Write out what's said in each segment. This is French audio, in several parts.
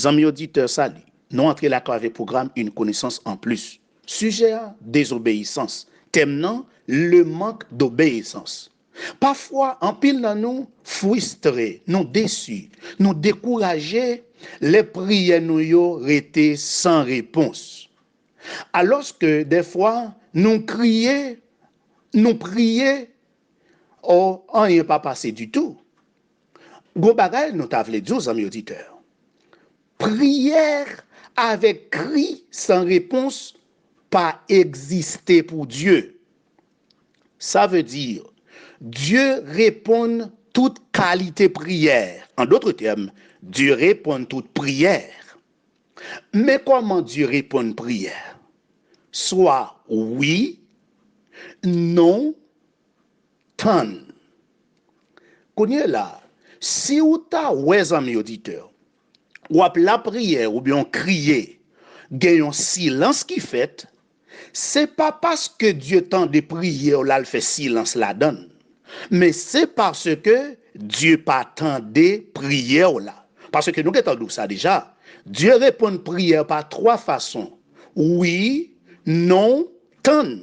Amis auditeurs, salut. Nous entrons là avec le programme Une connaissance en plus. Sujet à désobéissance. Thème non, le manque d'obéissance. Parfois, en pile dans nous, frustrés, nous déçus, nous découragés, les prières nous ont été sans réponse. Alors que des fois, nous crions, nous prions, oh, on n'y est pas passé du tout. Gros bagay, nous t'avons dit, amis auditeurs. Prière avec cri sans réponse, pas exister pour Dieu. Ça veut dire, Dieu répond toute qualité prière. En d'autres termes, Dieu répond toute prière. Mais comment Dieu répond prière? Soit oui, non, tant. Connais là, si ou ta ouais, amis auditeurs, ou la prière ou bien crier, gagne un silence qui fait, c'est pas parce que Dieu tend de prier ou là le fait silence la donne, mais c'est parce que Dieu pas tant de prier ou là. Parce que nous avons ça déjà. Dieu répond prière par trois façons. Oui, non, tant.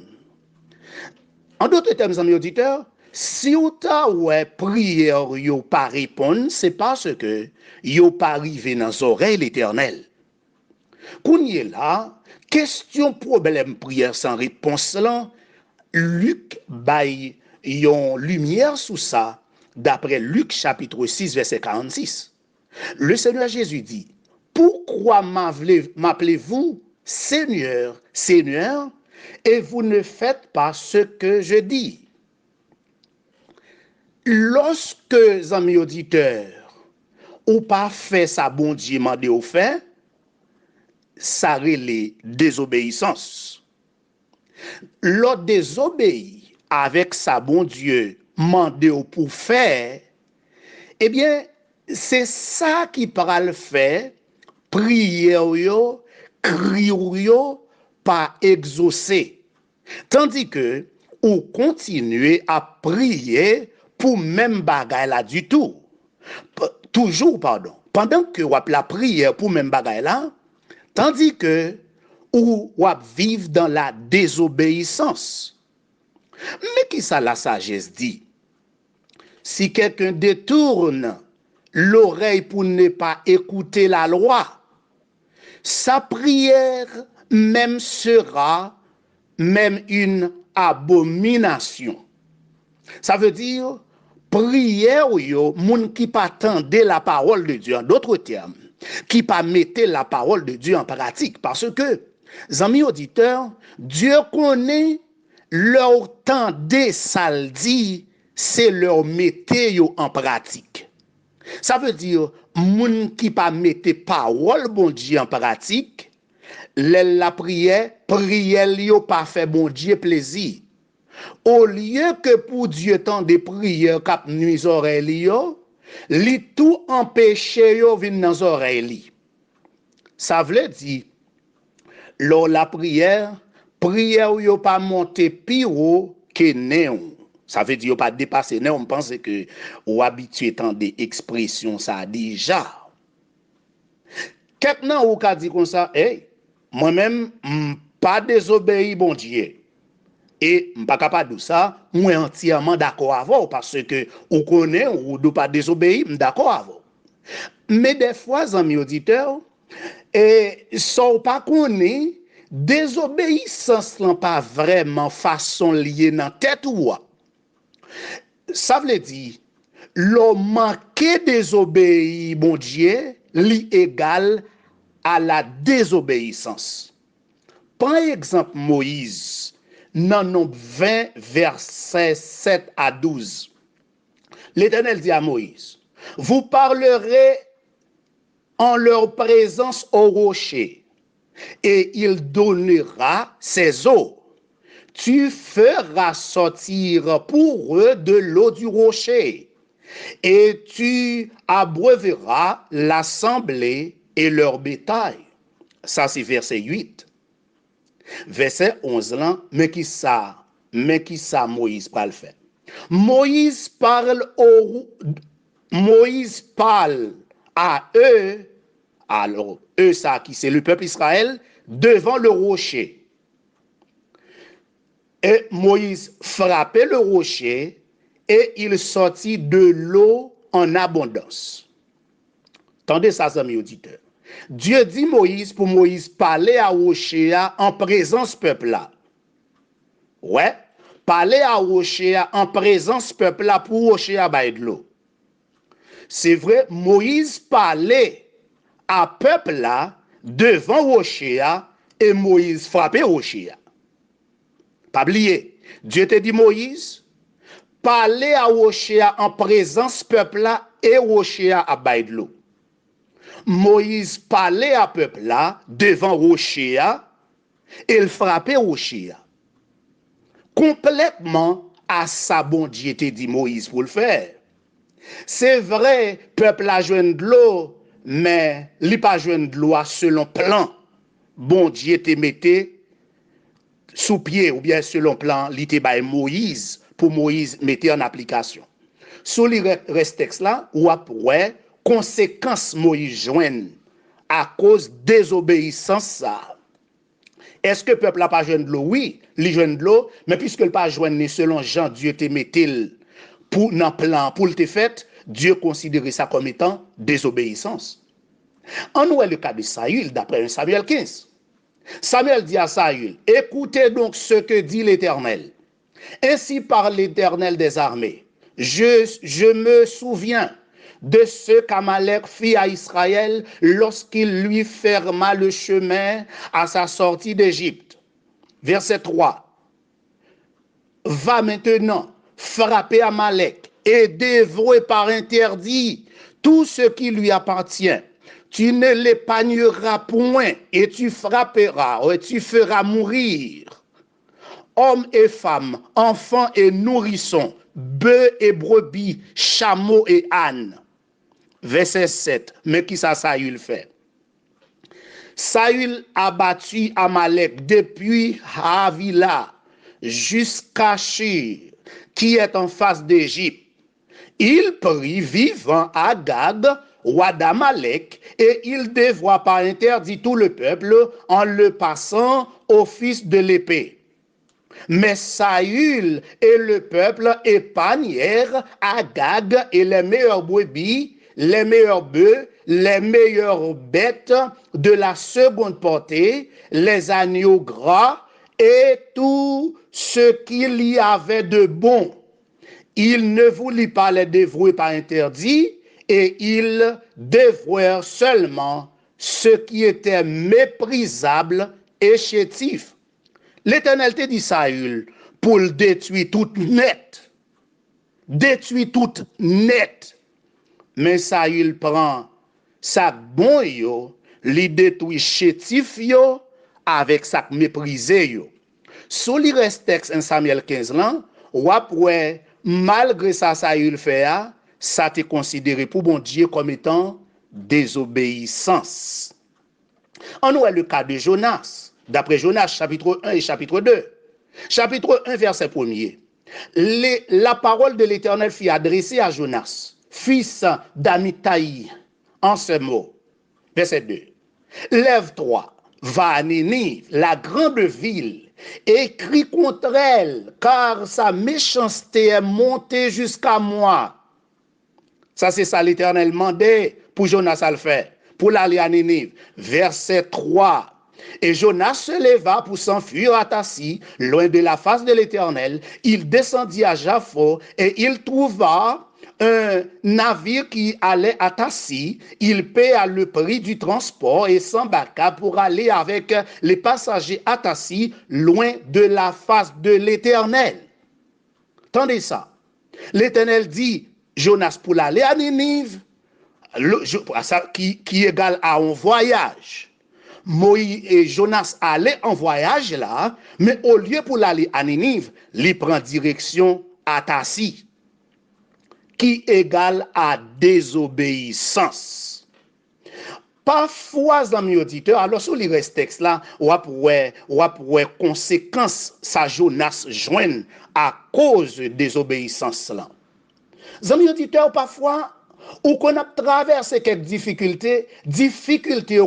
En d'autres termes, amis auditeurs, si vous avez prière yo pas répondre, c'est parce que yo pas arrivé dans les oreilles l'Éternel. Kounye là, question problème prière sans réponse là, Luc baille yon lumière sous ça d'après Luc chapitre 6 verset 46. Le Seigneur Jésus dit: pourquoi m'appelez-vous Seigneur, Seigneur, et vous ne faites pas ce que je dis? Lorsque, amis auditeurs, ou pas fait ça bon Dieu m'a dit au fait, ça relève désobéissance. L'autre désobéit avec sa bon Dieu mandé pour faire, eh bien, c'est ça qui pourra le faire, prière yo, crier yo, pas exaucer. Tandis que, ou continuer à prier pour même bagaille là du tout. Toujours, pardon. Pendant que ou la prière pour même bagaille là, tandis que ou vivre dans la désobéissance. Mais qui ça la sagesse dit? Si quelqu'un détourne l'oreille pour ne pas écouter la loi, sa prière même sera même une abomination. Ça veut dire, prière yo, moun qui pas tendait la parole de Dieu, en d'autres termes, qui pas mettait la parole de Dieu en pratique. Parce que, amis auditeurs, Dieu connaît leur tendait ça le dit, c'est leur mettait yo en pratique. Ça veut dire, moun qui pas mettait parole bon Dieu en pratique, la prière yo pas fait bon Dieu plaisir. Au lieu que pour Dieu tant de prières cap nuit oreilles li tout empêcher yo vinn dans oreilles. Ça veut dire lors la prière yo pas monter plus haut que néon. Ça veut dire yo pas dépasser néon. On pense que ou habitué tant des expressions ça déjà. Quelqu'un ou ka dit comme ça, hey, moi-même pas désobéi bon Dieu. Et je ne suis pas capable de ça, je suis entièrement d'accord avec vous, parce que vous connaissez, ou ne pas désobéir, je suis d'accord avec vous. Mais des fois, amis auditeurs, et sans pas connaître, désobéissance n'est pas vraiment façon liée dans la tête ou ça veut dire, le manquer désobéir, bon Dieu, li égal à la désobéissance. Par exemple, Moïse, dans Nombre 20, versets 7 à 12. L'Éternel dit à Moïse: vous parlerez en leur présence au rocher, et il donnera ses eaux. Tu feras sortir pour eux de l'eau du rocher, et tu abreuveras l'assemblée et leur bétail. Ça, c'est verset 8. Verset 11 là, mais qui ça Moïse parle fait. Moïse parle à eux Alors, eux, ça qui c'est le peuple Israël, devant le rocher. Et Moïse frappait le rocher et il sortit de l'eau en abondance. Tendez ça, amis auditeurs. Dieu dit Moïse pour Moïse parler à rocher en présence peuple là. Ouais, parler à rocher en présence peuple là pour rocher à bailler de l'eau. C'est vrai, Moïse parlait à peuple là devant rocher et Moïse frappait rocher. Pas oublier, Dieu te dit Moïse, parler à rocher en présence peuple là et rocher à bailler de l'eau. Moïse parlait à peuple là devant rocher et il frappait rocher. Complètement à sa bon Dieu te dit Moïse pour le faire. C'est vrai, peuple a joint de l'eau, mais il pas joint de l'eau selon plan. Bon Dieu te mettait sous pied ou bien selon plan, il te bail Moïse pour Moïse mettre en application. Sous le reste texte là, ou après conséquence Moïse joint à cause désobéissance ça. Est-ce que le peuple n'a pas joint de l'eau? Oui, il joint de l'eau, mais puisque il pas joint selon Jean, Dieu te mettait pour dans plan pour le te fait, Dieu considérait ça comme étant désobéissance. En nous est le cas de Saül d'après 1 Samuel 15. Samuel dit à Saül, écoutez donc ce que dit l'Éternel. Ainsi parle l'Éternel des armées. Je me souviens de ce qu'Amalek fit à Israël lorsqu'il lui ferma le chemin à sa sortie d'Égypte. Verset 3. Va maintenant frapper Amalek et dévorer par interdit tout ce qui lui appartient. Tu ne l'épargneras point et tu frapperas et tu feras mourir hommes et femmes, enfants et nourrissons, bœufs et brebis, chameaux et ânes. Verset 7. Mais qui ça Saül fait? Saül a battu Amalek depuis Havila jusqu'à Shir, qui est en face d'Égypte. Il prit vivant Agag, roi d'Amalek, et il dévoie par interdit tout le peuple en le passant au fils de l'épée. Mais Saül et le peuple épargnèrent Agag et les meilleurs brebis, les meilleurs bœufs, les meilleures bêtes de la seconde portée, les agneaux gras et tout ce qu'il y avait de bon. Il ne voulut pas les dévouer par interdit et ils dévouèrent seulement ce qui était méprisable et chétif. L'Éternel te dit Saül pour le détruire tout net. Détruire tout net. Mais Saül prend sa bon yo, li détruit chétif yo avec sa méprisé yo. Sous le reste texte 1 Samuel 15 là, ou après malgré ça Saül fait ça te considéré pour bon Dieu comme étant désobéissance. En nous est le cas de Jonas. D'après Jonas, chapitre 1 et chapitre 2. Chapitre 1, verset 1er. La parole de l'Éternel fut adressée à Jonas, fils d'Amittai, en ce mot. Verset 2. Lève-toi, va à Ninive, la grande ville, et crie contre elle, car sa méchanceté est montée jusqu'à moi. Ça, c'est ça l'Éternel mandait pour Jonas à le faire, pour l'aller à Ninive. Verset 3. Et Jonas se leva pour s'enfuir à Tassi, loin de la face de l'Éternel. Il descendit à Jaffo et il trouva un navire qui allait à Tassi. Il paya le prix du transport et s'embarqua pour aller avec les passagers à Tassi, loin de la face de l'Éternel. Entendez ça. L'Éternel dit, Jonas pour aller à Ninive, qui égale à un voyage. Moïse et Jonas allaient en voyage là, mais au lieu pour aller à Ninive, il prend direction à Tassi, qui égale à désobéissance. Parfois, dans mes auditeurs, alors sur les restes textes là, on pourrait conséquence ça Jonas joigne à cause de désobéissance là. Dans mes auditeurs, parfois, ou qu'on a traversé quelques difficultés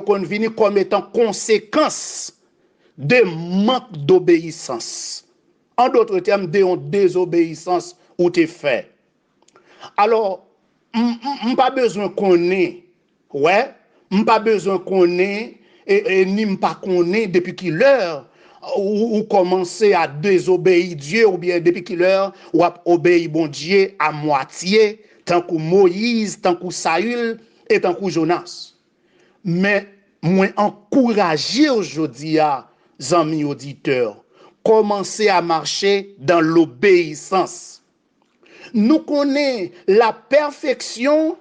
qu'on vient comme étant conséquence de manque d'obéissance. En d'autres termes, de désobéissance ou t'es fait. Alors, pas besoin qu'on ait, ouais, pas besoin qu'on ait, et ni pas qu'on ait depuis qu'il l'heure, ou commencer à désobéir Dieu, ou bien depuis qu'il l'heure, ou à obéir bon Dieu à moitié, tant que Moïse, tant que Saül, et tant que Jonas. Mais, moi, encourager aujourd'hui à, amis auditeurs, commencer à marcher dans l'obéissance. Nous connaissons la perfection,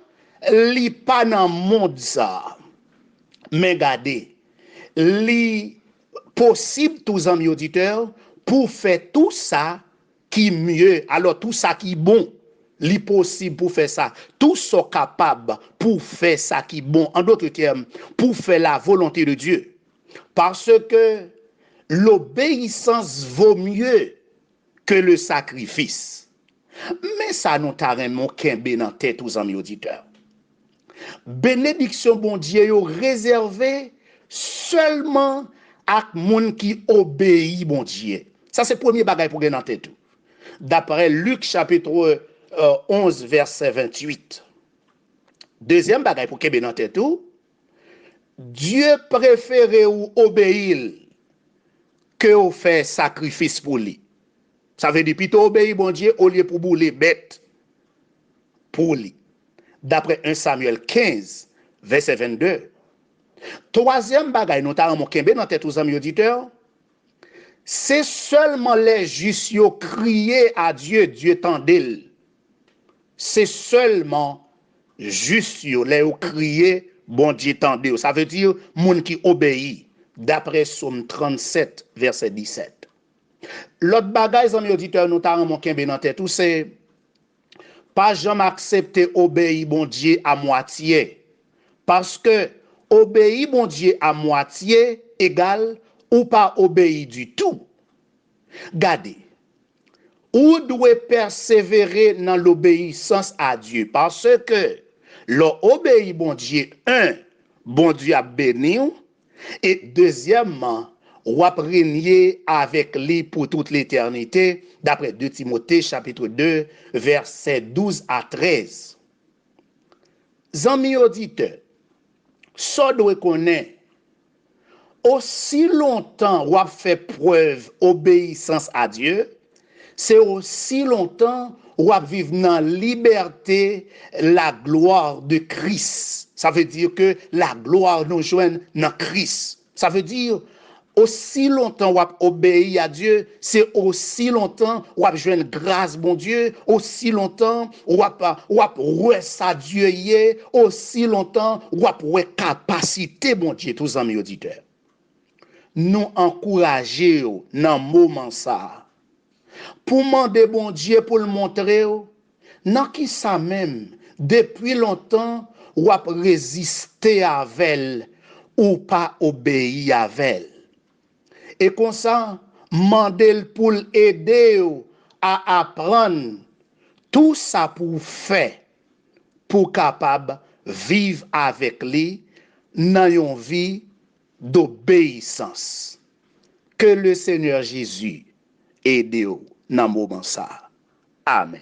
li pas dans le monde ça. Mais regardez, li possible tous amis auditeurs pour faire tout ça qui mieux, alors tout ça qui bon, li possible pour faire ça. Tous sont capables pour faire ça qui bon. En d'autres termes, pour faire la volonté de Dieu. Parce que l'obéissance vaut mieux que le sacrifice. Mais ça nous t'a vraiment kembe dans tête aux amis auditeurs. Bénédiction bon Dieu yo réservé seulement à moun qui obéit bon Dieu. Ça c'est premier bagage pour gagner dans tête. D'après Luc chapitre 11 verset 28. Deuxième bagage pour kembe dans tête. Dieu préfère ou obéir que ou faire sacrifice pour lui. Ça veut dire plutôt obéir bon Dieu au lieu pour bouler bête pour lui. D'après 1 Samuel 15, verset 22. Troisième bagaille, notamment kembe dans tête aux amis auditeurs, c'est seulement les justes qui crié à Dieu, Dieu tendait. C'est seulement justes qui ont crié, bon Dieu tendait. Ça veut dire moun qui obéit. D'après Somme 37, verset 17. L'autre bagaille, amis auditeurs, notamment kembe dans tête, c'est pas jamais accepter obéir bon Dieu à moitié. Parce que obéir bon Dieu à moitié égale ou pas obéir du tout. Gardez. Ou doit persévérer dans l'obéissance à Dieu. Parce que l'obéir bon Dieu, bon Dieu a béni. Et deuxièmement, ou a régner avec lui pour toute l'éternité, d'après 2 Timothée chapitre 2, versets 12 à 13. Amis auditeurs, ça doit connaître, aussi longtemps ou a fait preuve obéissance à Dieu, c'est aussi longtemps ou a vivre dans liberté la gloire de Christ. Ça veut dire que la gloire nous joint dans Christ. Ça veut dire aussi longtemps ou a obéi à Dieu, c'est aussi longtemps ou a joindre grâce bon Dieu, aussi longtemps ou a sa Dieu yé, aussi longtemps ou a capacité bon Dieu tous amis auditeurs. Nous encourager dans moment ça pour demander bon Dieu pour le montrer non qui ça même depuis longtemps ou a résister avec ou pas obéir avec. Et comme ça, mandel pour aider à apprendre tout ça pour faire, pour capable vivre avec lui dans une vie d'obéissance. Que le Seigneur Jésus aide dans ce moment ça. Amen.